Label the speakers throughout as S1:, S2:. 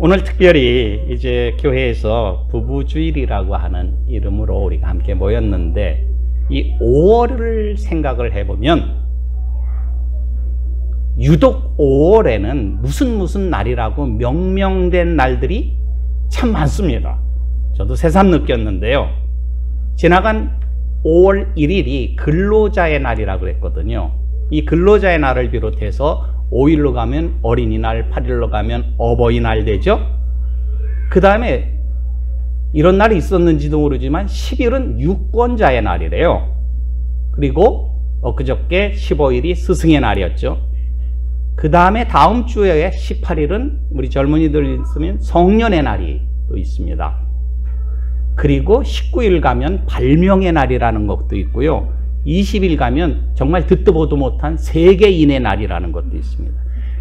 S1: 오늘 특별히 이제 교회에서 부부주일이라고 하는 이름으로 우리가 함께 모였는데, 이 5월을 생각을 해보면 유독 5월에는 무슨 날이라고 명명된 날들이 참 많습니다. 저도 새삼 느꼈는데요. 지나간 5월 1일이 근로자의 날이라고 그랬거든요. 이 근로자의 날을 비롯해서 5일로 가면 어린이날, 8일로 가면 어버이날 되죠. 그 다음에 이런 날이 있었는지도 모르지만 10일은 유권자의 날이래요. 그리고 엊그저께 15일이 스승의 날이었죠. 그 다음에 다음 주에 18일은 우리 젊은이들 있으면 성년의 날이 또 있습니다. 그리고 19일 가면 발명의 날이라는 것도 있고요. 20일 가면 정말 듣도 보도 못한 세계인의 날이라는 것도 있습니다.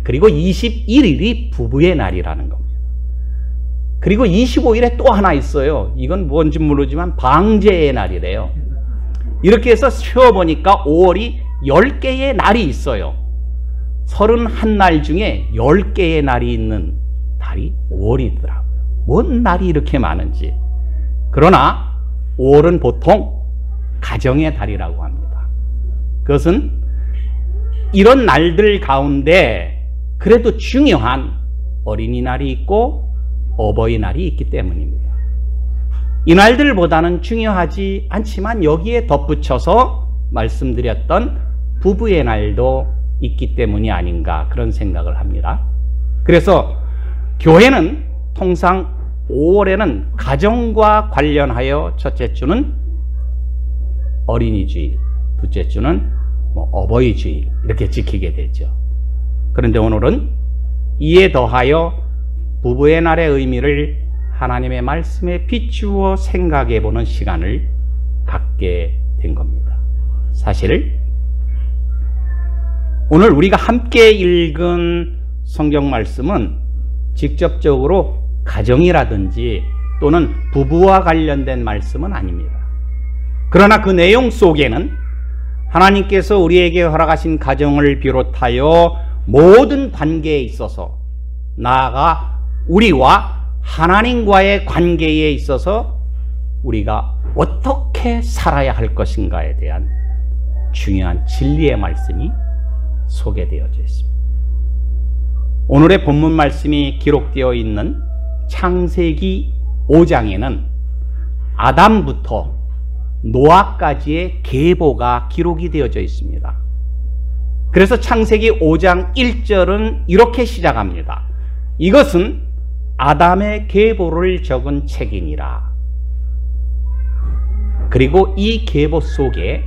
S1: 그리고 21일이 부부의 날이라는 겁니다. 그리고 25일에 또 하나 있어요. 이건 뭔지 모르지만 방제의 날이래요. 이렇게 해서 세어보니까 5월이 10개의 날이 있어요. 31날 중에 10개의 날이 있는 달이 5월이더라고요. 뭔 날이 이렇게 많은지. 그러나 5월은 보통 가정의 달이라고 합니다. 그것은 이런 날들 가운데 그래도 중요한 어린이날이 있고 어버이날이 있기 때문입니다. 이 날들보다는 중요하지 않지만 여기에 덧붙여서 말씀드렸던 부부의 날도 있기 때문이 아닌가, 그런 생각을 합니다. 그래서 교회는 통상 5월에는 가정과 관련하여 첫째 주는 어린이 주일, 둘째 주는 어버이 주일 이렇게 지키게 되죠. 그런데 오늘은 이에 더하여 부부의 날의 의미를 하나님의 말씀에 비추어 생각해 보는 시간을 갖게 된 겁니다. 사실 오늘 우리가 함께 읽은 성경 말씀은 직접적으로 가정이라든지 또는 부부와 관련된 말씀은 아닙니다. 그러나 그 내용 속에는 하나님께서 우리에게 허락하신 가정을 비롯하여 모든 관계에 있어서, 나아가 우리와 하나님과의 관계에 있어서 우리가 어떻게 살아야 할 것인가에 대한 중요한 진리의 말씀이 소개되어져 있습니다. 오늘의 본문 말씀이 기록되어 있는 창세기 5장에는 아담부터 노아까지의 계보가 기록이 되어져 있습니다. 그래서 창세기 5장 1절은 이렇게 시작합니다. 이것은 아담의 계보를 적은 책이니라. 그리고 이 계보 속에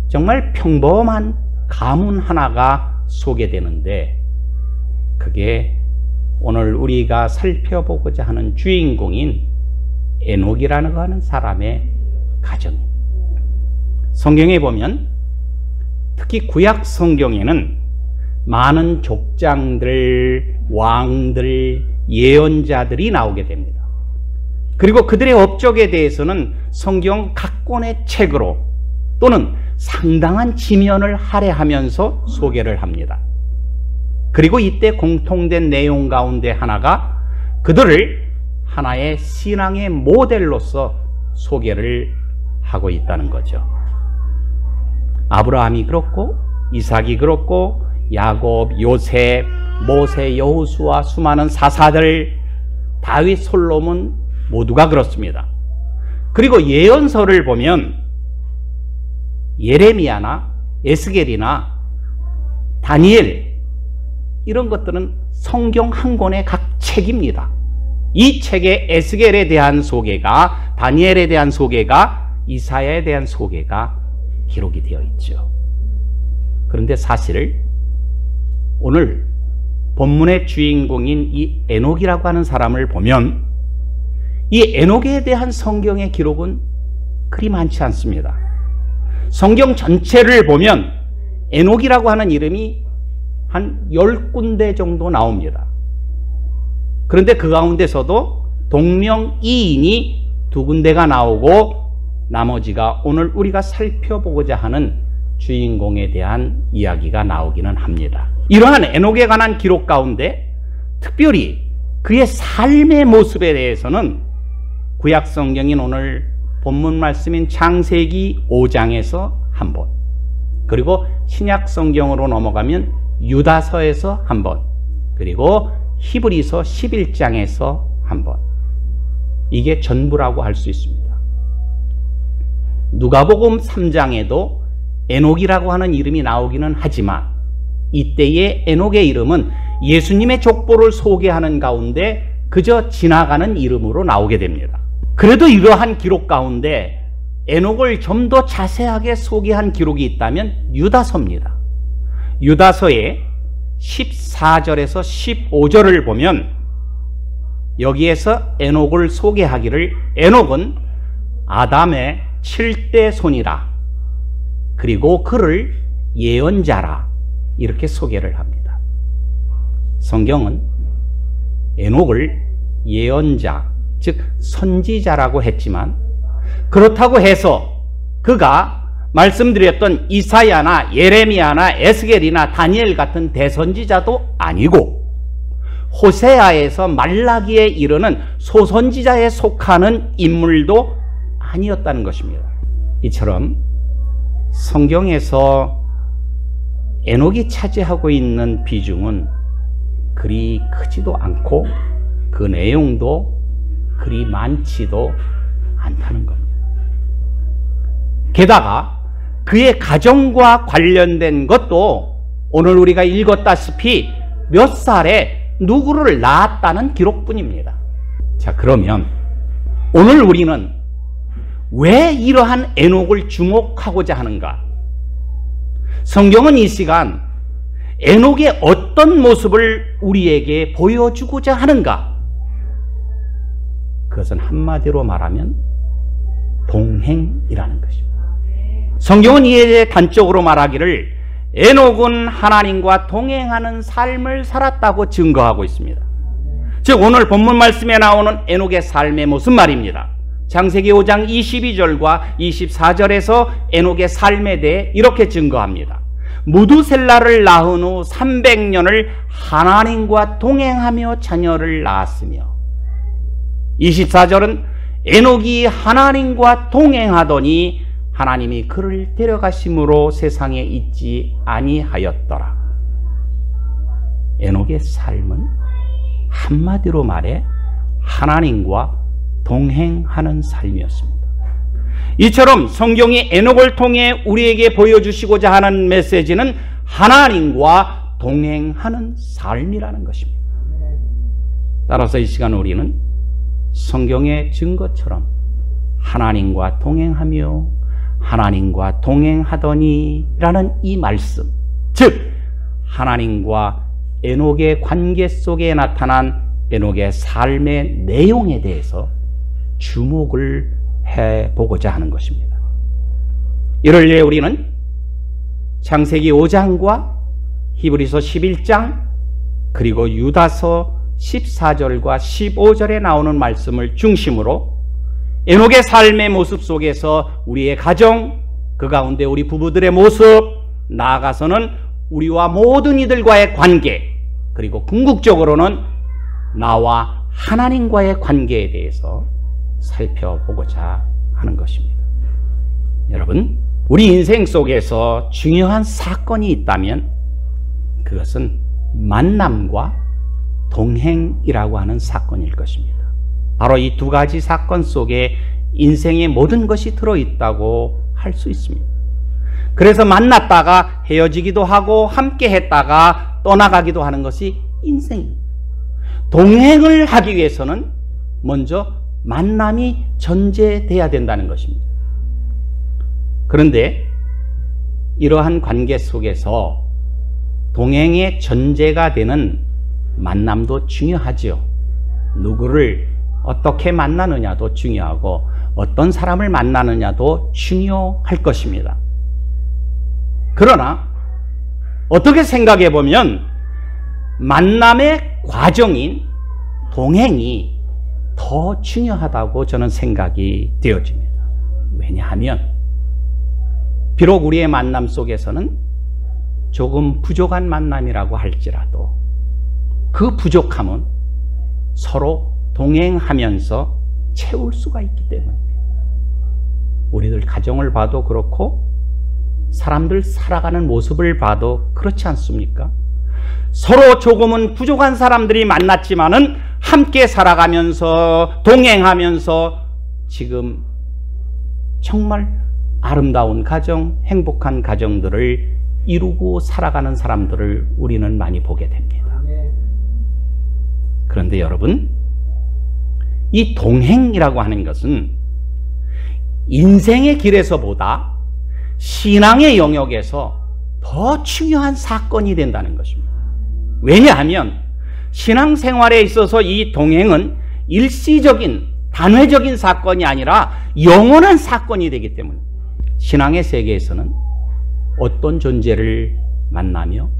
S1: 정말 평범한 가문 하나가 소개되는데, 그게 오늘 우리가 살펴보고자 하는 주인공인 에녹이라는 하는 사람의 가정입니다. 성경에 보면 특히 구약 성경에는 많은 족장들, 왕들, 예언자들이 나오게 됩니다. 그리고 그들의 업적에 대해서는 성경 각 권의 책으로 또는 상당한 지면을 할애하면서 소개를 합니다. 그리고 이때 공통된 내용 가운데 하나가 그들을 하나의 신앙의 모델로서 소개를 하고 있다는 거죠. 아브라함이 그렇고, 이삭이 그렇고, 야곱, 요셉, 모세, 여호수아, 수많은 사사들, 다윗, 솔로몬 모두가 그렇습니다. 그리고 예언서를 보면 예레미야나 에스겔이나 다니엘, 이런 것들은 성경 한 권의 각 책입니다. 이 책에 에스겔에 대한 소개가, 다니엘에 대한 소개가, 이사야에 대한 소개가 기록이 되어 있죠. 그런데 사실 오늘 본문의 주인공인 이 에녹이라고 하는 사람을 보면 이 에녹에 대한 성경의 기록은 그리 많지 않습니다. 성경 전체를 보면 에녹이라고 하는 이름이 한 10군데 정도 나옵니다. 그런데 그 가운데서도 동명이인이 2군데가 나오고 나머지가 오늘 우리가 살펴보고자 하는 주인공에 대한 이야기가 나오기는 합니다. 이러한 에녹에 관한 기록 가운데 특별히 그의 삶의 모습에 대해서는 구약 성경인 오늘 본문 말씀인 창세기 5장에서 한 번, 그리고 신약 성경으로 넘어가면 유다서에서 한 번, 그리고 히브리서 11장에서 한 번, 이게 전부라고 할 수 있습니다. 누가복음 3장에도 에녹이라고 하는 이름이 나오기는 하지만 이때의 에녹의 이름은 예수님의 족보를 소개하는 가운데 그저 지나가는 이름으로 나오게 됩니다. 그래도 이러한 기록 가운데 에녹을 좀 더 자세하게 소개한 기록이 있다면 유다서입니다. 유다서의 14절에서 15절을 보면 여기에서 에녹을 소개하기를 에녹은 아담의 7대 손이라, 그리고 그를 예언자라, 이렇게 소개를 합니다. 성경은 에녹을 예언자, 즉 선지자라고 했지만 그렇다고 해서 그가 말씀드렸던 이사야나 예레미야나 에스겔이나 다니엘 같은 대선지자도 아니고 호세아에서 말라기에 이르는 소선지자에 속하는 인물도 아니었다는 것입니다. 이처럼 성경에서 에녹이 차지하고 있는 비중은 그리 크지도 않고 그 내용도 그리 많지도 않다는 겁니다. 게다가 그의 가정과 관련된 것도 오늘 우리가 읽었다시피 몇 살에 누구를 낳았다는 기록뿐입니다. 자, 그러면 오늘 우리는 왜 이러한 에녹을 주목하고자 하는가? 성경은 이 시간 에녹의 어떤 모습을 우리에게 보여주고자 하는가? 그것은 한마디로 말하면 동행이라는 것입니다. 성경은 이에 대해 단적으로 말하기를 에녹은 하나님과 동행하는 삶을 살았다고 증거하고 있습니다. 즉 오늘 본문 말씀에 나오는 에녹의 삶의 모습 말입니다. 창세기 5장 22절과 24절에서 에녹의 삶에 대해 이렇게 증거합니다. 무두셀라를 낳은 후 300년을 하나님과 동행하며 자녀를 낳았으며, 24절은 에녹이 하나님과 동행하더니 하나님이 그를 데려가심으로 세상에 있지 아니하였더라. 에녹의 삶은 한마디로 말해 하나님과 동행하는 삶이었습니다. 이처럼 성경이 에녹을 통해 우리에게 보여주시고자 하는 메시지는 하나님과 동행하는 삶이라는 것입니다. 따라서 이 시간 우리는 성경의 증거처럼 하나님과 동행하며 하나님과 동행하더니 라는 이 말씀, 즉 하나님과 에녹의 관계 속에 나타난 에녹의 삶의 내용에 대해서 주목을 해보고자 하는 것입니다. 이를 위해 우리는 창세기 5장과 히브리서 11장 그리고 유다서 14절과 15절에 나오는 말씀을 중심으로 에녹의 삶의 모습 속에서 우리의 가정, 그 가운데 우리 부부들의 모습, 나아가서는 우리와 모든 이들과의 관계, 그리고 궁극적으로는 나와 하나님과의 관계에 대해서 살펴보고자 하는 것입니다. 여러분, 우리 인생 속에서 중요한 사건이 있다면 그것은 만남과 동행이라고 하는 사건일 것입니다. 바로 이 두 가지 사건 속에 인생의 모든 것이 들어있다고 할 수 있습니다. 그래서 만났다가 헤어지기도 하고 함께 했다가 떠나가기도 하는 것이 인생입니다. 동행을 하기 위해서는 먼저 만남이 전제돼야 된다는 것입니다. 그런데 이러한 관계 속에서 동행의 전제가 되는 만남도 중요하지요. 누구를 어떻게 만나느냐도 중요하고 어떤 사람을 만나느냐도 중요할 것입니다. 그러나 어떻게 생각해 보면 만남의 과정인 동행이 더 중요하다고 저는 생각이 되어집니다. 왜냐하면 비록 우리의 만남 속에서는 조금 부족한 만남이라고 할지라도 그 부족함은 서로 동행하면서 채울 수가 있기 때문입니다. 우리들 가정을 봐도 그렇고 사람들 살아가는 모습을 봐도 그렇지 않습니까? 서로 조금은 부족한 사람들이 만났지만은 함께 살아가면서 동행하면서 지금 정말 아름다운 가정, 행복한 가정들을 이루고 살아가는 사람들을 우리는 많이 보게 됩니다. 그런데 여러분, 이 동행이라고 하는 것은 인생의 길에서보다 신앙의 영역에서 더 중요한 사건이 된다는 것입니다. 왜냐하면 신앙생활에 있어서 이 동행은 일시적인 단회적인 사건이 아니라 영원한 사건이 되기 때문입니다. 신앙의 세계에서는 어떤 존재를 만나며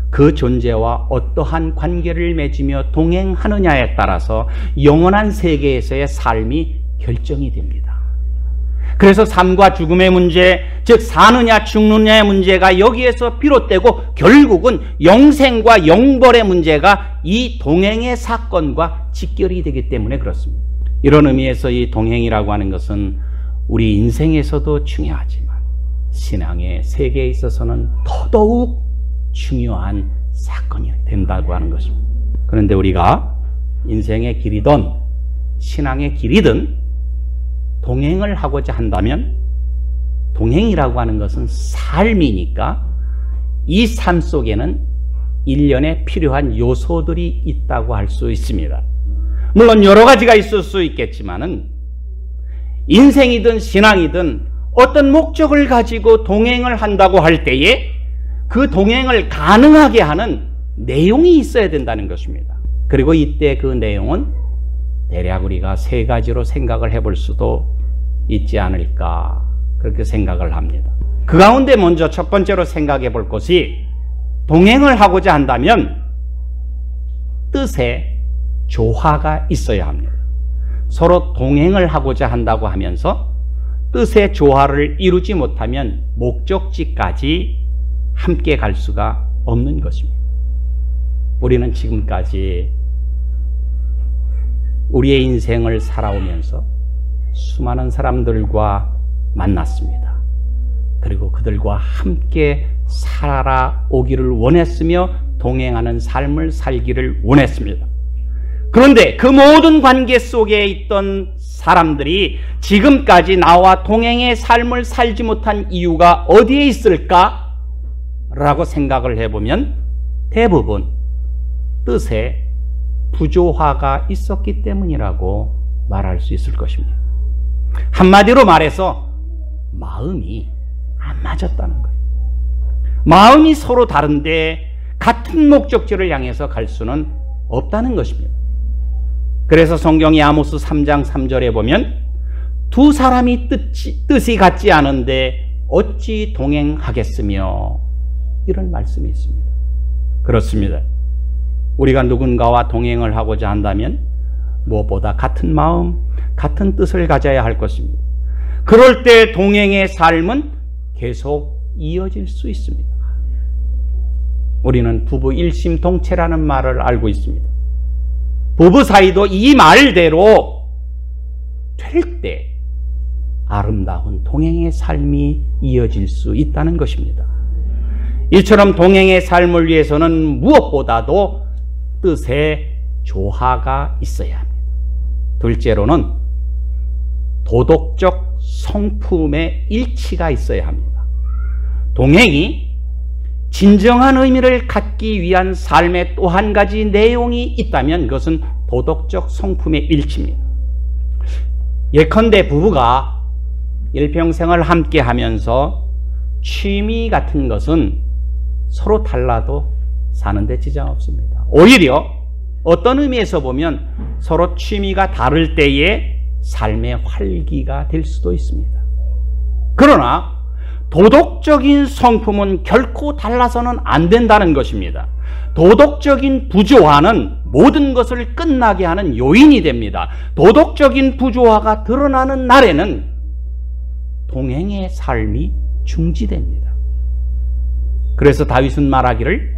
S1: 그 존재와 어떠한 관계를 맺으며 동행하느냐에 따라서 영원한 세계에서의 삶이 결정이 됩니다. 그래서 삶과 죽음의 문제, 즉 사느냐 죽느냐의 문제가 여기에서 비롯되고 결국은 영생과 영벌의 문제가 이 동행의 사건과 직결이 되기 때문에 그렇습니다. 이런 의미에서 이 동행이라고 하는 것은 우리 인생에서도 중요하지만 신앙의 세계에 있어서는 더더욱 중요한 사건이 된다고 하는 것입니다. 그런데 우리가 인생의 길이든 신앙의 길이든 동행을 하고자 한다면 동행이라고 하는 것은 삶이니까 이 삶 속에는 일련의 필요한 요소들이 있다고 할 수 있습니다. 물론 여러 가지가 있을 수 있겠지만은 인생이든 신앙이든 어떤 목적을 가지고 동행을 한다고 할 때에 그 동행을 가능하게 하는 내용이 있어야 된다는 것입니다. 그리고 이때 그 내용은 대략 우리가 세 가지로 생각을 해볼 수도 있지 않을까 그렇게 생각을 합니다. 그 가운데 먼저 첫 번째로 생각해 볼 것이 동행을 하고자 한다면 뜻에 조화가 있어야 합니다. 서로 동행을 하고자 한다고 하면서 뜻의 조화를 이루지 못하면 목적지까지 함께 갈 수가 없는 것입니다. 우리는 지금까지 우리의 인생을 살아오면서 수많은 사람들과 만났습니다. 그리고 그들과 함께 살아오기를 원했으며 동행하는 삶을 살기를 원했습니다. 그런데 그 모든 관계 속에 있던 사람들이 지금까지 나와 동행의 삶을 살지 못한 이유가 어디에 있을까? 라고 생각을 해보면 대부분 뜻에 부조화가 있었기 때문이라고 말할 수 있을 것입니다. 한마디로 말해서 마음이 안 맞았다는 거예요. 마음이 서로 다른데 같은 목적지를 향해서 갈 수는 없다는 것입니다. 그래서 성경이 아모스 3장 3절에 보면 두 사람이 뜻이 같지 않은데 어찌 동행하겠으며 이런 말씀이 있습니다. 그렇습니다. 우리가 누군가와 동행을 하고자 한다면 무엇보다 같은 마음, 같은 뜻을 가져야 할 것입니다. 그럴 때 동행의 삶은 계속 이어질 수 있습니다. 우리는 부부 일심동체라는 말을 알고 있습니다. 부부 사이도 이 말대로 될 때 아름다운 동행의 삶이 이어질 수 있다는 것입니다. 이처럼 동행의 삶을 위해서는 무엇보다도 뜻의 조화가 있어야 합니다. 둘째로는 도덕적 성품의 일치가 있어야 합니다. 동행이 진정한 의미를 갖기 위한 삶의 또 한 가지 내용이 있다면 그것은 도덕적 성품의 일치입니다. 예컨대 부부가 일평생을 함께 하면서 취미 같은 것은 서로 달라도 사는데 지장 없습니다. 오히려 어떤 의미에서 보면 서로 취미가 다를 때에 삶의 활기가 될 수도 있습니다. 그러나 도덕적인 성품은 결코 달라서는 안 된다는 것입니다. 도덕적인 부조화는 모든 것을 끝나게 하는 요인이 됩니다. 도덕적인 부조화가 드러나는 날에는 동행의 삶이 중지됩니다. 그래서 다윗은 말하기를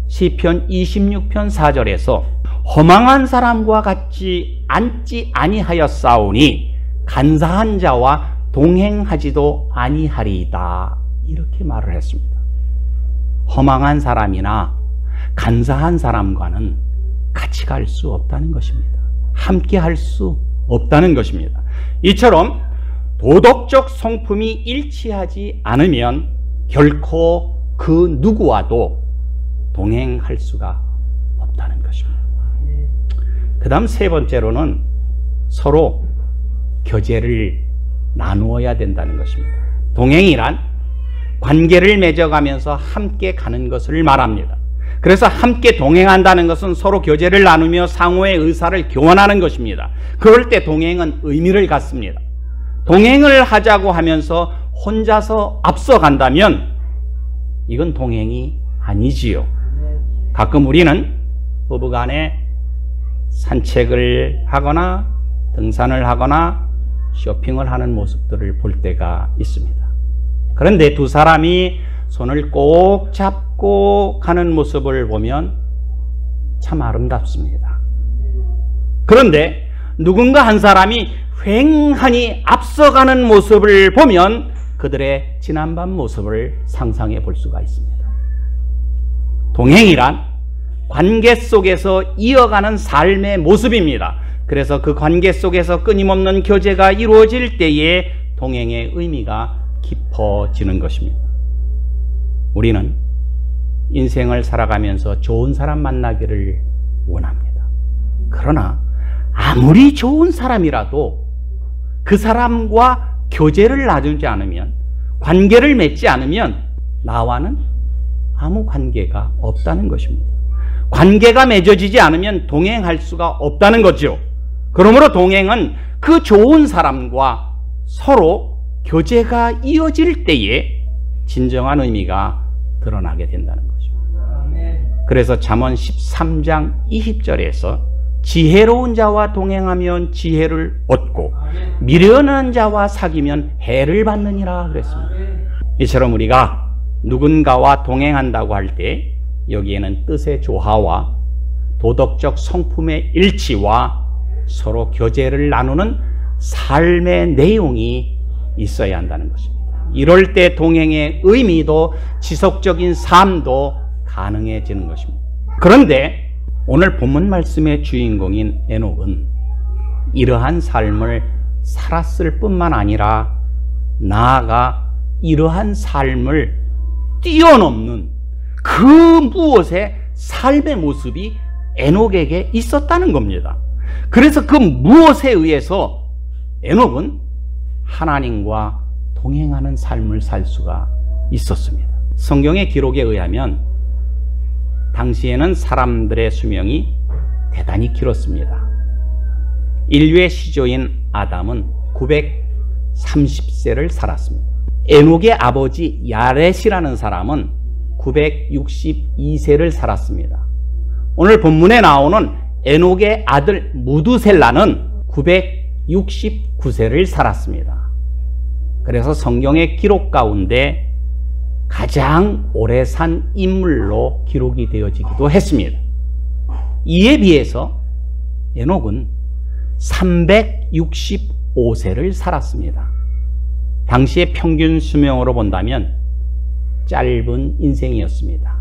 S1: 시편 26편 4절에서 허망한 사람과 같이 앉지 아니하였사오니 간사한 자와 동행하지도 아니하리이다. 이렇게 말을 했습니다. 허망한 사람이나 간사한 사람과는 같이 갈 수 없다는 것입니다. 함께 할 수 없다는 것입니다. 이처럼 도덕적 성품이 일치하지 않으면 결코 그 누구와도 동행할 수가 없다는 것입니다. 그 다음 세 번째로는 서로 교제를 나누어야 된다는 것입니다. 동행이란 관계를 맺어가면서 함께 가는 것을 말합니다. 그래서 함께 동행한다는 것은 서로 교제를 나누며 상호의 의사를 교환하는 것입니다. 그럴 때 동행은 의미를 갖습니다. 동행을 하자고 하면서 혼자서 앞서간다면 이건 동행이 아니지요. 가끔 우리는 부부간에 산책을 하거나 등산을 하거나 쇼핑을 하는 모습들을 볼 때가 있습니다. 그런데 두 사람이 손을 꼭 잡고 가는 모습을 보면 참 아름답습니다. 그런데 누군가 한 사람이 휑하니 앞서가는 모습을 보면 그들의 지난밤 모습을 상상해 볼 수가 있습니다. 동행이란 관계 속에서 이어가는 삶의 모습입니다. 그래서 그 관계 속에서 끊임없는 교제가 이루어질 때에 동행의 의미가 깊어지는 것입니다. 우리는 인생을 살아가면서 좋은 사람 만나기를 원합니다. 그러나 아무리 좋은 사람이라도 그 사람과 교제를 나누지 않으면, 관계를 맺지 않으면 나와는 아무 관계가 없다는 것입니다. 관계가 맺어지지 않으면 동행할 수가 없다는 거죠. 그러므로 동행은 그 좋은 사람과 서로 교제가 이어질 때에 진정한 의미가 드러나게 된다는 것입니다. 그래서 잠언 13장 20절에서 지혜로운 자와 동행하면 지혜를 얻고 미련한 자와 사귀면 해를 받느니라 그랬습니다. 이처럼 우리가 누군가와 동행한다고 할 때 여기에는 뜻의 조화와 도덕적 성품의 일치와 서로 교제를 나누는 삶의 내용이 있어야 한다는 것입니다. 이럴 때 동행의 의미도 지속적인 삶도 가능해지는 것입니다. 그런데 오늘 본문 말씀의 주인공인 에녹은 이러한 삶을 살았을 뿐만 아니라 나아가 이러한 삶을 뛰어넘는 그 무엇의 삶의 모습이 에녹에게 있었다는 겁니다. 그래서 그 무엇에 의해서 에녹은 하나님과 동행하는 삶을 살 수가 있었습니다. 성경의 기록에 의하면 당시에는 사람들의 수명이 대단히 길었습니다. 인류의 시조인 아담은 930세를 살았습니다. 에녹의 아버지 야렛이라는 사람은 962세를 살았습니다. 오늘 본문에 나오는 에녹의 아들 무두셀라는 969세를 살았습니다. 그래서 성경의 기록 가운데 가장 오래 산 인물로 기록이 되어지기도 했습니다. 이에 비해서 에녹은 365세를 살았습니다. 당시의 평균 수명으로 본다면 짧은 인생이었습니다.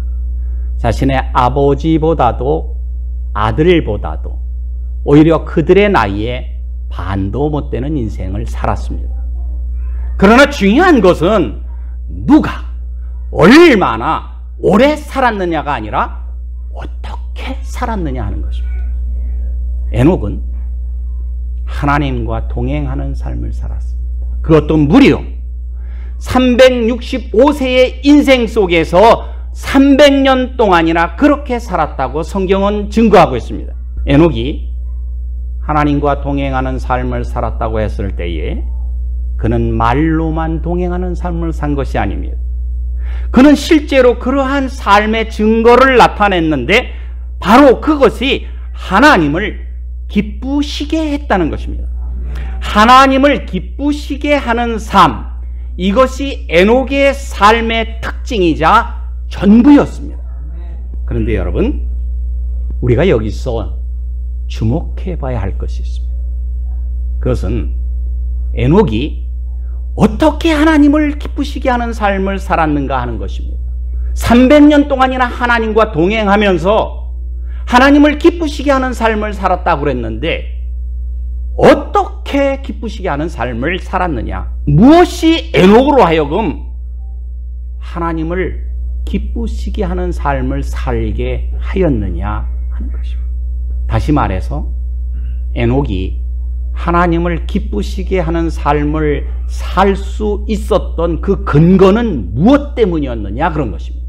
S1: 자신의 아버지보다도 아들보다도 오히려 그들의 나이에 반도 못 되는 인생을 살았습니다. 그러나 중요한 것은 누가 얼마나 오래 살았느냐가 아니라 어떻게 살았느냐 하는 것입니다. 에녹은 하나님과 동행하는 삶을 살았습니다. 그것도 무려 365세의 인생 속에서 300년 동안이나 그렇게 살았다고 성경은 증거하고 있습니다. 에녹이 하나님과 동행하는 삶을 살았다고 했을 때에 그는 말로만 동행하는 삶을 산 것이 아닙니다. 그는 실제로 그러한 삶의 증거를 나타냈는데 바로 그것이 하나님을 기쁘시게 했다는 것입니다. 하나님을 기쁘시게 하는 삶, 이것이 에녹의 삶의 특징이자 전부였습니다. 그런데 여러분, 우리가 여기서 주목해 봐야 할 것이 있습니다. 그것은 에녹이 어떻게 하나님을 기쁘시게 하는 삶을 살았는가 하는 것입니다. 300년 동안이나 하나님과 동행하면서 하나님을 기쁘시게 하는 삶을 살았다고 그랬는데 어떻게 기쁘시게 하는 삶을 살았느냐? 무엇이 에녹으로 하여금 하나님을 기쁘시게 하는 삶을 살게 하였느냐 하는 것입니다. 다시 말해서 에녹이 하나님을 기쁘시게 하는 삶을 살 수 있었던 그 근거는 무엇 때문이었느냐 그런 것입니다.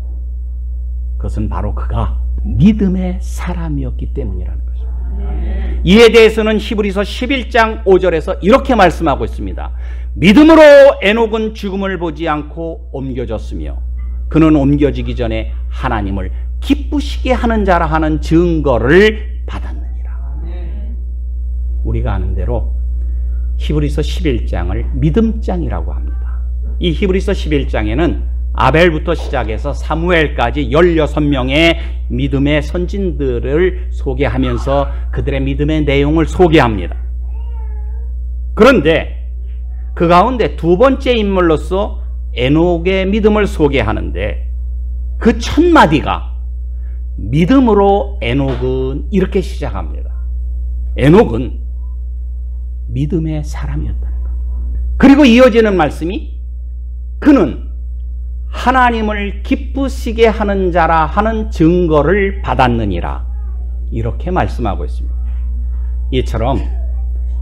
S1: 그것은 바로 그가 믿음의 사람이었기 때문이라는 것입니다. 이에 대해서는 히브리서 11장 5절에서 이렇게 말씀하고 있습니다. 믿음으로 에녹은 죽음을 보지 않고 옮겨졌으며 그는 옮겨지기 전에 하나님을 기쁘시게 하는 자라 하는 증거를 받았느니라. 우리가 아는 대로 히브리서 11장을 믿음장이라고 합니다. 이 히브리서 11장에는 아벨부터 시작해서 사무엘까지 16명의 믿음의 선진들을 소개하면서 그들의 믿음의 내용을 소개합니다. 그런데 그 가운데 두 번째 인물로서 에녹의 믿음을 소개하는데 그 첫 마디가 믿음으로 에녹은 이렇게 시작합니다. 에녹은 믿음의 사람이었다는 것. 그리고 이어지는 말씀이 그는 하나님을 기쁘시게 하는 자라 하는 증거를 받았느니라 이렇게 말씀하고 있습니다. 이처럼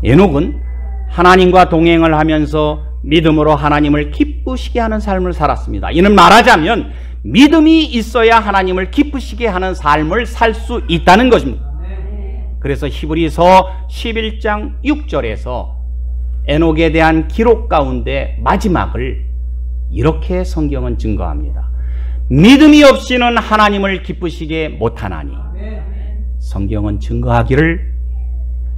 S1: 에녹은 하나님과 동행을 하면서 믿음으로 하나님을 기쁘시게 하는 삶을 살았습니다. 이는 말하자면 믿음이 있어야 하나님을 기쁘시게 하는 삶을 살 수 있다는 것입니다. 그래서 히브리서 11장 6절에서 에녹에 대한 기록 가운데 마지막을 이렇게 성경은 증거합니다. 믿음이 없이는 하나님을 기쁘시게 못하나니 성경은 증거하기를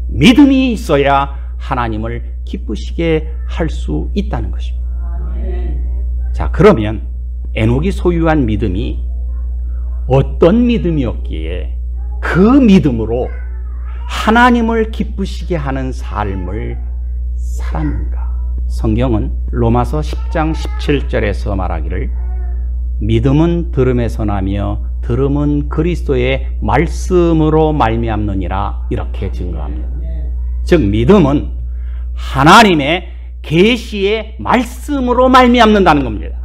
S1: 믿음이 있어야 하나님을 기쁘시게 할 수 있다는 것입니다. 자, 그러면 에녹이 소유한 믿음이 어떤 믿음이었기에 그 믿음으로 하나님을 기쁘시게 하는 삶을 살았는가? 성경은 로마서 10장 17절에서 말하기를 믿음은 들음에서 나며 들음은 그리스도의 말씀으로 말미암느니라 이렇게 증거합니다. 즉 믿음은 하나님의 계시의 말씀으로 말미암는다는 겁니다.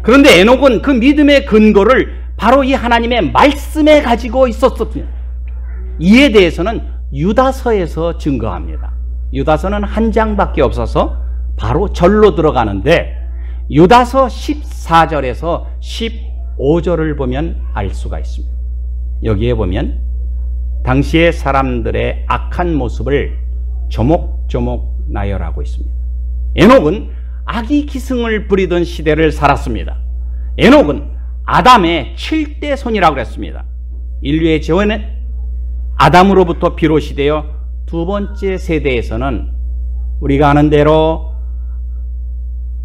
S1: 그런데 에녹은 그 믿음의 근거를 바로 이 하나님의 말씀에 가지고 있었습니다. 이에 대해서는 유다서에서 증거합니다. 유다서는 한 장밖에 없어서 바로 절로 들어가는데 유다서 14절에서 15절을 보면 알 수가 있습니다. 여기에 보면 당시의 사람들의 악한 모습을 조목조목 나열하고 있습니다. 에녹은 악이 기승을 부리던 시대를 살았습니다. 에녹은 아담의 7대 손이라고 그랬습니다. 인류의 재원은 아담으로부터 비롯이 되어 두 번째 세대에서는 우리가 아는 대로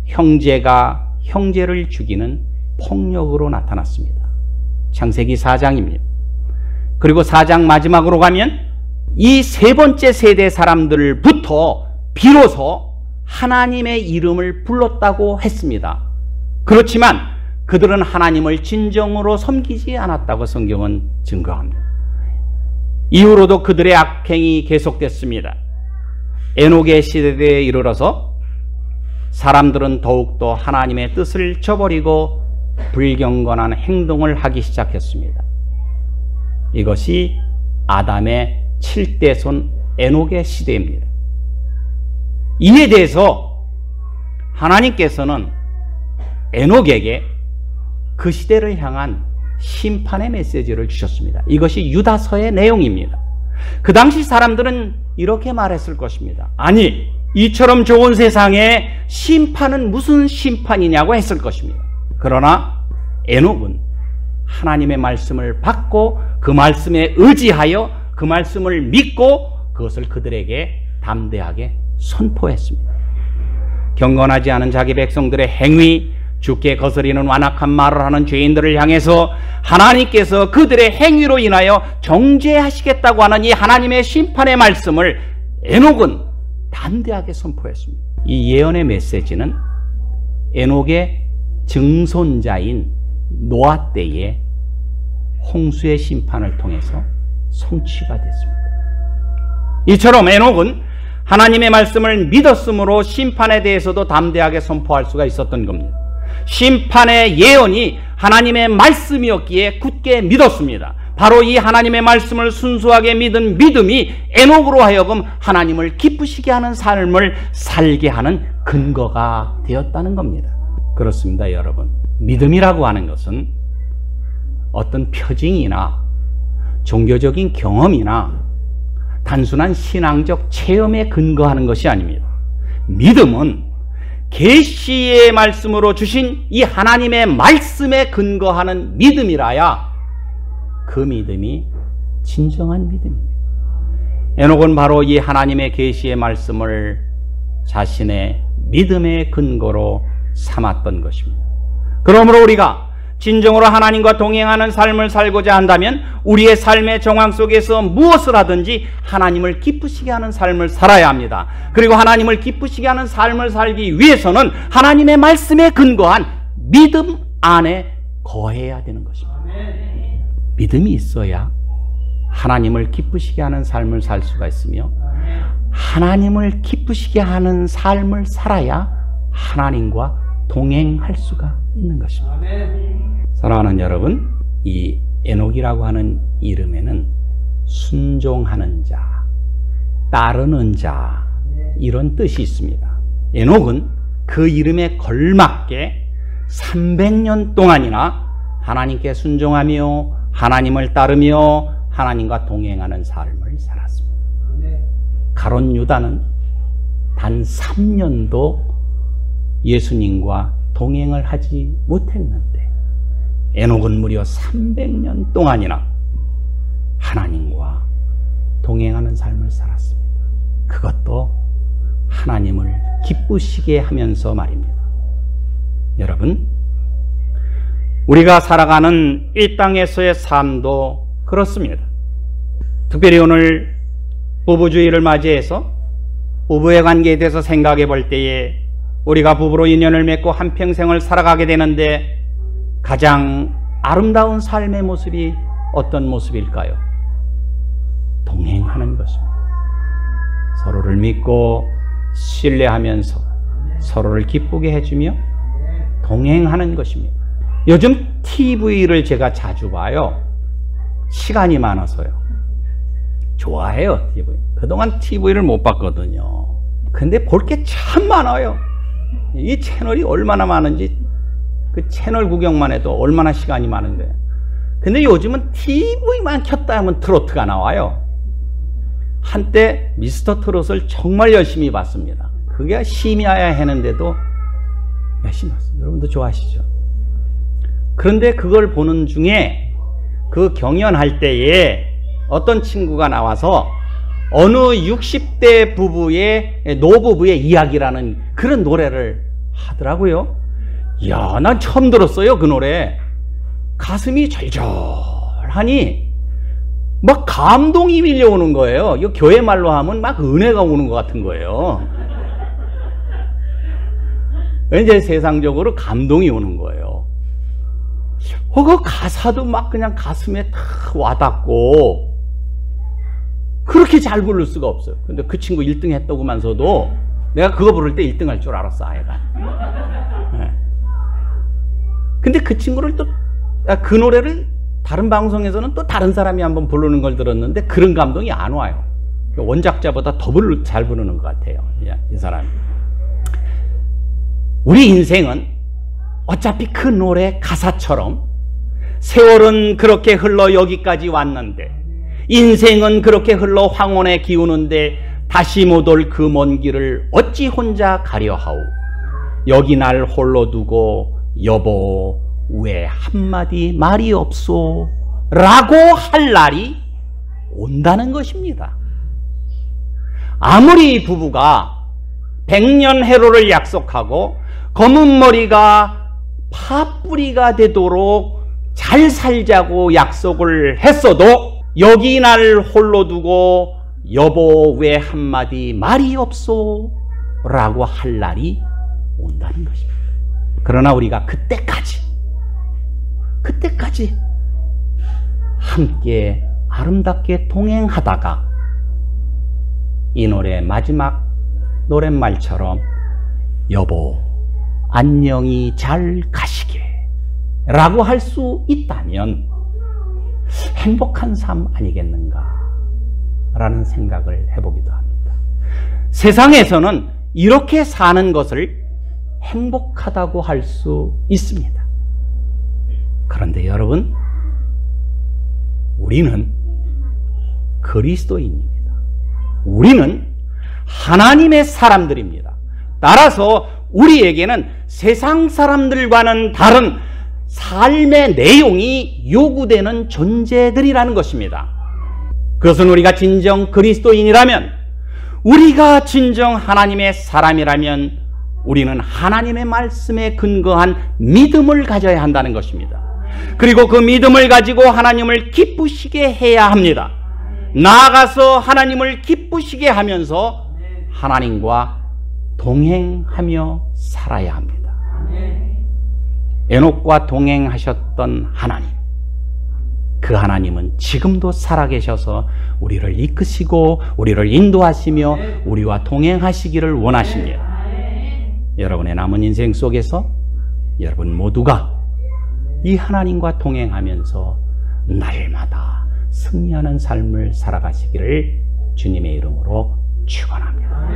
S1: 형제가 형제를 죽이는 폭력으로 나타났습니다. 창세기 4장입니다. 그리고 4장 마지막으로 가면 이 세 번째 세대 사람들부터 비로소 하나님의 이름을 불렀다고 했습니다. 그렇지만 그들은 하나님을 진정으로 섬기지 않았다고 성경은 증거합니다. 이후로도 그들의 악행이 계속됐습니다. 에녹의 시대에 이르러서 사람들은 더욱더 하나님의 뜻을 저버리고 불경건한 행동을 하기 시작했습니다. 이것이 아담의 7대 손 에녹의 시대입니다. 이에 대해서 하나님께서는 에녹에게 그 시대를 향한 심판의 메시지를 주셨습니다. 이것이 유다서의 내용입니다. 그 당시 사람들은 이렇게 말했을 것입니다. 아니, 이처럼 좋은 세상에 심판은 무슨 심판이냐고 했을 것입니다. 그러나 에녹은 하나님의 말씀을 받고 그 말씀에 의지하여 그 말씀을 믿고 그것을 그들에게 담대하게 선포했습니다. 경건하지 않은 자기 백성들의 행위, 주께 거스리는 완악한 말을 하는 죄인들을 향해서 하나님께서 그들의 행위로 인하여 정죄하시겠다고 하는 이 하나님의 심판의 말씀을 에녹은 담대하게 선포했습니다. 이 예언의 메시지는 에녹의 증손자인 노아 때에 홍수의 심판을 통해서 성취가 됐습니다. 이처럼 에녹은 하나님의 말씀을 믿었으므로 심판에 대해서도 담대하게 선포할 수가 있었던 겁니다. 심판의 예언이 하나님의 말씀이었기에 굳게 믿었습니다. 바로 이 하나님의 말씀을 순수하게 믿은 믿음이 에녹으로 하여금 하나님을 기쁘시게 하는 삶을 살게 하는 근거가 되었다는 겁니다. 그렇습니다, 여러분. 믿음이라고 하는 것은 어떤 표징이나 종교적인 경험이나 단순한 신앙적 체험에 근거하는 것이 아닙니다. 믿음은 계시의 말씀으로 주신 이 하나님의 말씀에 근거하는 믿음이라야 그 믿음이 진정한 믿음입니다. 에녹은 바로 이 하나님의 계시의 말씀을 자신의 믿음의 근거로 삼았던 것입니다. 그러므로 우리가 진정으로 하나님과 동행하는 삶을 살고자 한다면 우리의 삶의 정황 속에서 무엇을 하든지 하나님을 기쁘시게 하는 삶을 살아야 합니다. 그리고 하나님을 기쁘시게 하는 삶을 살기 위해서는 하나님의 말씀에 근거한 믿음 안에 거해야 되는 것입니다. 믿음이 있어야 하나님을 기쁘시게 하는 삶을 살 수가 있으며 하나님을 기쁘시게 하는 삶을 살아야 하나님과 동행할 수가 있는 것입니다. 사랑하는 여러분, 이 에녹이라고 하는 이름에는 순종하는 자, 따르는 자 이런 뜻이 있습니다. 에녹은 그 이름에 걸맞게 300년 동안이나 하나님께 순종하며 하나님을 따르며 하나님과 동행하는 삶을 살았습니다. 가롯 유다는 단 3년도 예수님과 동행을 하지 못했는데 에녹은 무려 300년 동안이나 하나님과 동행하는 삶을 살았습니다. 그것도 하나님을 기쁘시게 하면서 말입니다. 여러분, 우리가 살아가는 이 땅에서의 삶도 그렇습니다. 특별히 오늘 부부주의를 맞이해서 부부의 관계에 대해서 생각해 볼 때에 우리가 부부로 인연을 맺고 한평생을 살아가게 되는데 가장 아름다운 삶의 모습이 어떤 모습일까요? 동행하는 것입니다. 서로를 믿고 신뢰하면서 서로를 기쁘게 해주며 동행하는 것입니다. 요즘 TV를 제가 자주 봐요. 시간이 많아서요. 좋아해요, TV. 그동안 TV를 못 봤거든요. 근데 볼 게 참 많아요. 이 채널이 얼마나 많은지 그 채널 구경만 해도 얼마나 시간이 많은 거예요. 근데 요즘은 TV만 켰다 하면 트로트가 나와요. 한때 미스터 트롯을 정말 열심히 봤습니다. 그게 심야야 했는데도 열심히 봤어요. 여러분도 좋아하시죠? 그런데 그걸 보는 중에 그 경연할 때에 어떤 친구가 나와서 어느 60대 부부의 노부부의 이야기라는 그런 노래를 하더라고요. 이야, 난 처음 들었어요, 그 노래. 가슴이 절절하니 막 감동이 밀려오는 거예요. 이거 교회 말로 하면 막 은혜가 오는 것 같은 거예요. 이제 세상적으로 감동이 오는 거예요. 그 가사도 막 그냥 가슴에 탁 와닿고 그렇게 잘 부를 수가 없어요. 근데 그 친구 1등 했다고만서도 내가 그거 부를 때 1등 할 줄 알았어, 아이가. 네. 근데 그 친구를 또 그 노래를 다른 방송에서는 또 다른 사람이 한번 부르는 걸 들었는데 그런 감동이 안 와요. 원작자보다 더 잘 부르는 것 같아요, 이 사람이. 우리 인생은 어차피 그 노래 가사처럼 세월은 그렇게 흘러 여기까지 왔는데 인생은 그렇게 흘러 황혼에 기우는데 다시 못 올 그 먼 길을 어찌 혼자 가려 하오. 여기 날 홀로 두고 여보 왜 한마디 말이 없소 라고 할 날이 온다는 것입니다. 아무리 부부가 백년 해로를 약속하고 검은 머리가 파뿌리가 되도록 잘 살자고 약속을 했어도 여기 날 홀로 두고 여보 왜 한마디 말이 없소? 라고 할 날이 온다는 것입니다. 그러나 우리가 그때까지 함께 아름답게 동행하다가 이 노래 마지막 노랫말처럼 여보 안녕히 잘 가시게 라고 할 수 있다면 행복한 삶 아니겠는가 라는 생각을 해보기도 합니다. 세상에서는 이렇게 사는 것을 행복하다고 할 수 있습니다. 그런데 여러분, 우리는 그리스도인입니다. 우리는 하나님의 사람들입니다. 따라서 우리에게는 세상 사람들과는 다른 삶의 내용이 요구되는 존재들이라는 것입니다. 그것은 우리가 진정 그리스도인이라면, 우리가 진정 하나님의 사람이라면 우리는 하나님의 말씀에 근거한 믿음을 가져야 한다는 것입니다. 그리고 그 믿음을 가지고 하나님을 기쁘시게 해야 합니다. 나아가서 하나님을 기쁘시게 하면서 하나님과 동행하며 살아야 합니다. 에녹과 동행하셨던 하나님, 그 하나님은 지금도 살아계셔서 우리를 이끄시고 우리를 인도하시며 우리와 동행하시기를 원하십니다. 여러분의 남은 인생 속에서 여러분 모두가 이 하나님과 동행하면서 날마다 승리하는 삶을 살아가시기를 주님의 이름으로 축원합니다.